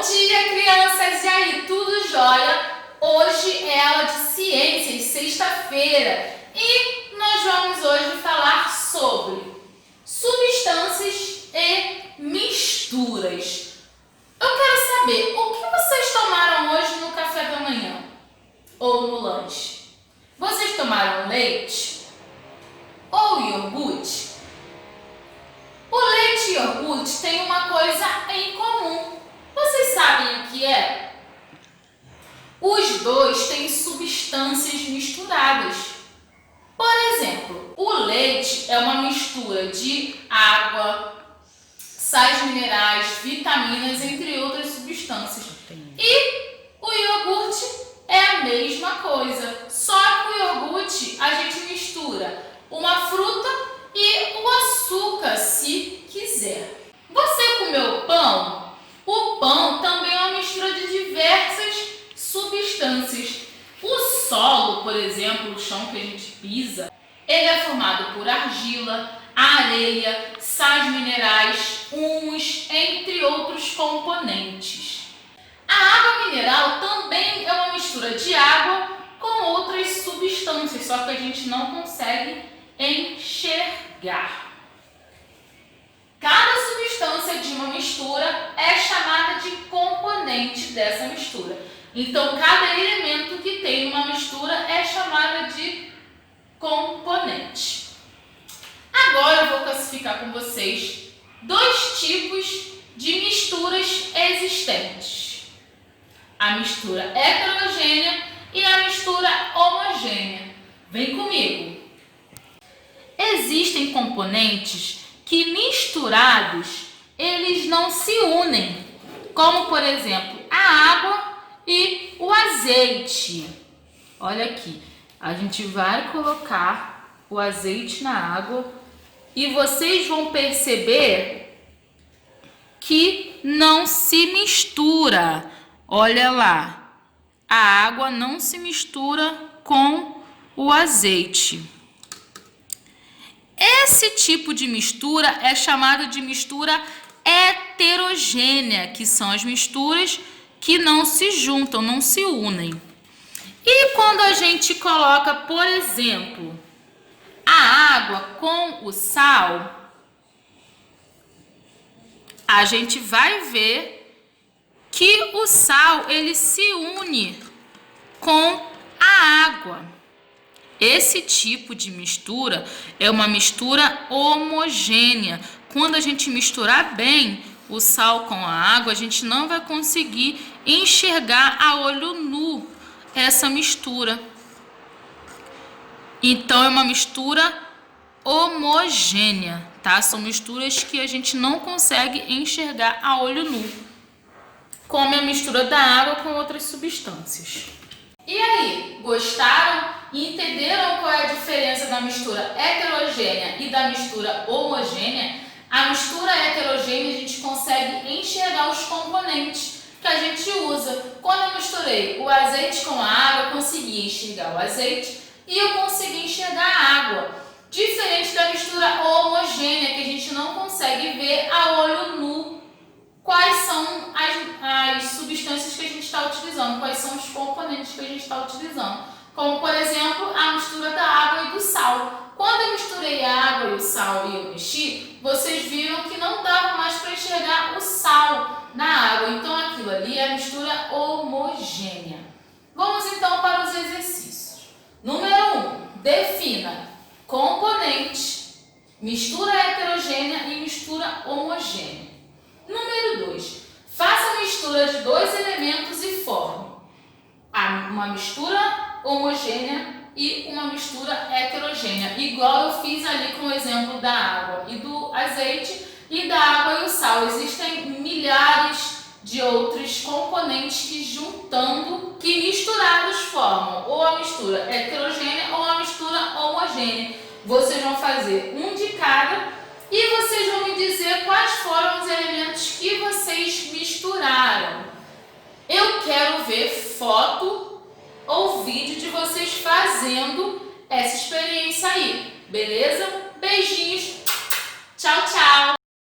Bom dia, crianças! E aí, tudo jóia? Hoje é aula de ciências, sexta-feira, e nós vamos hoje falar sobre substâncias e misturas. Eu quero saber, o que vocês tomaram hoje no café da manhã? Ou no lanche? Vocês tomaram leite? Ou iogurte? O leite e o iogurte têm uma coisa em comum. Vocês sabem o que é? Os dois têm substâncias misturadas. Por exemplo, o leite é uma mistura de água, sais minerais, vitaminas, entre outras substâncias. E o iogurte é a mesma coisa, só que o iogurte a gente mistura uma fruta e o açúcar, se quiser. Você comeu pão? O pão também é uma mistura de diversas substâncias. O solo, por exemplo, o chão que a gente pisa, ele é formado por argila, areia, sais minerais, humus, entre outros componentes. A água mineral também é uma mistura de água com outras substâncias, só que a gente não consegue enxergar. Cada substância de uma mistura é chamada de componente dessa mistura. Então, cada elemento que tem uma mistura é chamada de componente. Agora eu vou classificar com vocês dois tipos de misturas existentes: a mistura heterogênea e a mistura homogênea. Vem comigo. Existem componentes que misturados eles não se unem, como por exemplo a água e o azeite. Olha aqui, a gente vai colocar o azeite na água e vocês vão perceber que não se mistura. Olha lá, a água não se mistura com o azeite. Esse tipo de mistura é chamado de mistura heterogênea, que são as misturas que não se juntam, não se unem. E quando a gente coloca, por exemplo, a água com o sal, a gente vai ver que o sal ele se une com a água. Esse tipo de mistura é uma mistura homogênea. Quando a gente misturar bem o sal com a água, a gente não vai conseguir enxergar a olho nu essa mistura. Então, é uma mistura homogênea, tá? São misturas que a gente não consegue enxergar a olho nu, como a mistura da água com outras substâncias. E aí, gostaram e entenderam qual é a diferença da mistura heterogênea e da mistura homogênea? A mistura heterogênea a gente consegue enxergar os componentes que a gente usa. Quando eu misturei o azeite com a água, eu consegui enxergar o azeite e eu consegui enxergar a água. Diferente da mistura homogênea, que a gente não consegue ver a olho nu quais são as substâncias que a gente está utilizando, quais são os componentes que a gente está utilizando. Como, por exemplo, a mistura da água e do sal. Quando eu misturei a água e o sal e eu mexi, vocês viram que não dava mais para enxergar o sal na água. Então, aquilo ali é a mistura homogênea. Vamos então para os exercícios. Número 1. Defina componente, mistura heterogênea e mistura homogênea. Número 2. Faça a mistura de dois elementos e forme uma mistura homogênea e uma mistura heterogênea, igual eu fiz ali com o exemplo da água e do azeite e da água e o sal. Existem milhares de outros componentes que juntando, que misturados formam ou a mistura heterogênea ou a mistura homogênea. Vocês vão fazer um de cada e vocês vão me dizer quais foram os elementos que vocês misturaram. Eu quero ver foto ou vídeo de vocês fazendo essa experiência aí, beleza? Beijinhos, tchau, tchau!